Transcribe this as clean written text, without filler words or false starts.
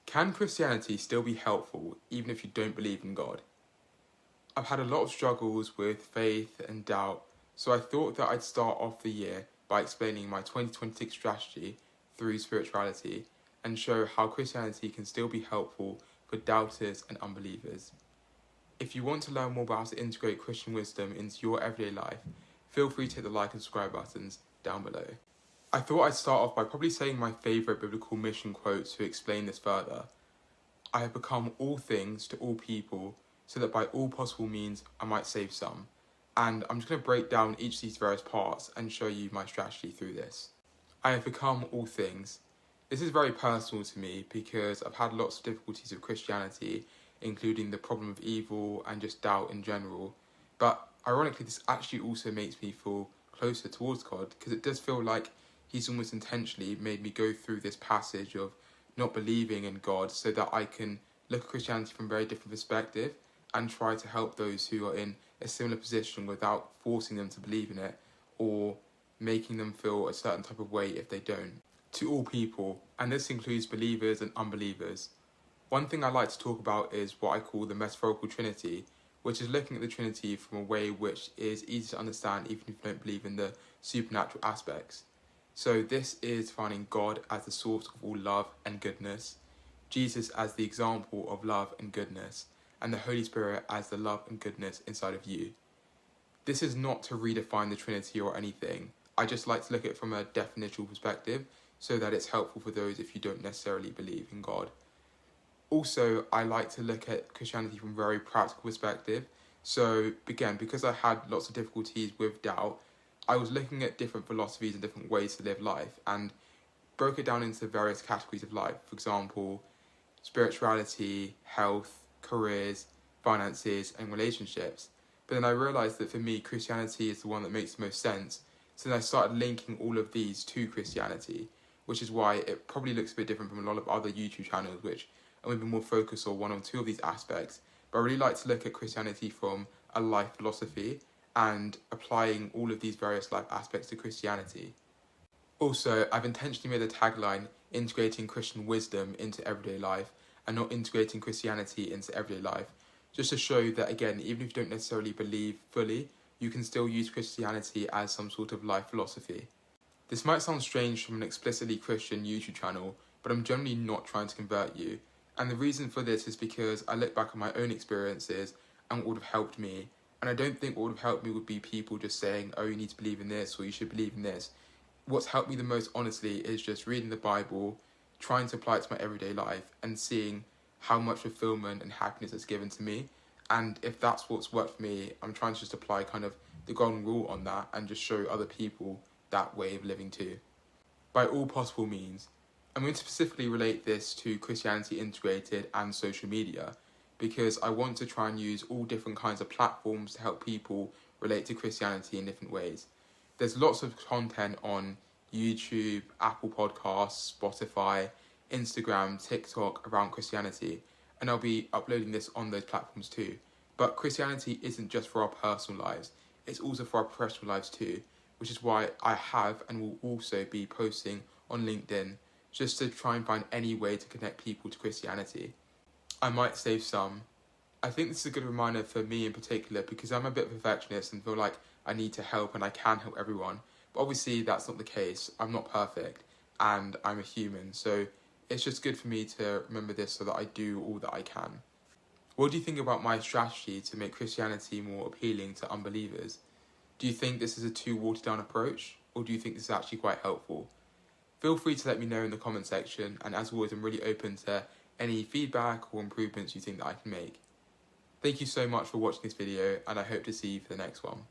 Can Christianity still be helpful even if you don't believe in God? I've had a lot of struggles with faith and doubt, so I thought that I'd start off the year by explaining my 2026 strategy through spirituality and show how Christianity can still be helpful for doubters and unbelievers. If you want to learn more about how to integrate Christian wisdom into your everyday life, feel free to hit the like and subscribe buttons down below. I thought I'd start off by probably saying my favourite biblical mission quote to explain this further. I have become all things to all people, so that by all possible means I might save some. And I'm just going to break down each of these various parts and show you my strategy through this. I have become all things. This is very personal to me because I've had lots of difficulties with Christianity, including the problem of evil and just doubt in general. But ironically, this actually also makes me feel closer towards God, because it does feel like He's almost intentionally made me go through this passage of not believing in God so that I can look at Christianity from a very different perspective and try to help those who are in a similar position without forcing them to believe in it or making them feel a certain type of way if they don't. To all people, and this includes believers and unbelievers. One thing I like to talk about is what I call the Metaphorical Trinity, which is looking at the Trinity from a way which is easy to understand even if you don't believe in the supernatural aspects. So this is finding God as the source of all love and goodness, Jesus as the example of love and goodness, and the Holy Spirit as the love and goodness inside of you. This is not to redefine the Trinity or anything. I just like to look at it from a definitional perspective so that it's helpful for those if you don't necessarily believe in God. Also, I like to look at Christianity from a very practical perspective. So again, because I had lots of difficulties with doubt, I was looking at different philosophies and different ways to live life and broke it down into various categories of life. For example, spirituality, health, careers, finances, and relationships. But then I realised that for me, Christianity is the one that makes the most sense. So then I started linking all of these to Christianity, which is why it probably looks a bit different from a lot of other YouTube channels, which are maybe more focused on one or two of these aspects. But I really like to look at Christianity from a life philosophy and applying all of these various life aspects to Christianity. Also, I've intentionally made a tagline integrating Christian wisdom into everyday life and not integrating Christianity into everyday life, just to show that, again, even if you don't necessarily believe fully, you can still use Christianity as some sort of life philosophy. This might sound strange from an explicitly Christian YouTube channel, but I'm generally not trying to convert you. And the reason for this is because I look back at my own experiences and what would have helped me. And I don't think what would have helped me would be people just saying, oh, you need to believe in this or you should believe in this. What's helped me the most, honestly, is just reading the Bible, trying to apply it to my everyday life and seeing how much fulfillment and happiness it's given to me. And if that's what's worked for me, I'm trying to just apply kind of the golden rule on that and just show other people that way of living too. By all possible means. I'm going to specifically relate this to Christianity integrated and social media, because I want to try and use all different kinds of platforms to help people relate to Christianity in different ways. There's lots of content on YouTube, Apple Podcasts, Spotify, Instagram, TikTok around Christianity, and I'll be uploading this on those platforms too. But Christianity isn't just for our personal lives, it's also for our professional lives too, which is why I have and will also be posting on LinkedIn just to try and find any way to connect people to Christianity. I might save some. I think this is a good reminder for me in particular because I'm a bit of a perfectionist and feel like I need to help and I can help everyone. But obviously that's not the case. I'm not perfect and I'm a human. So it's just good for me to remember this so that I do all that I can. What do you think about my strategy to make Christianity more appealing to unbelievers? Do you think this is a too watered down approach, or do you think this is actually quite helpful? Feel free to let me know in the comment section, and as always I'm really open to any feedback or improvements you think that I can make. Thank you so much for watching this video, and I hope to see you for the next one.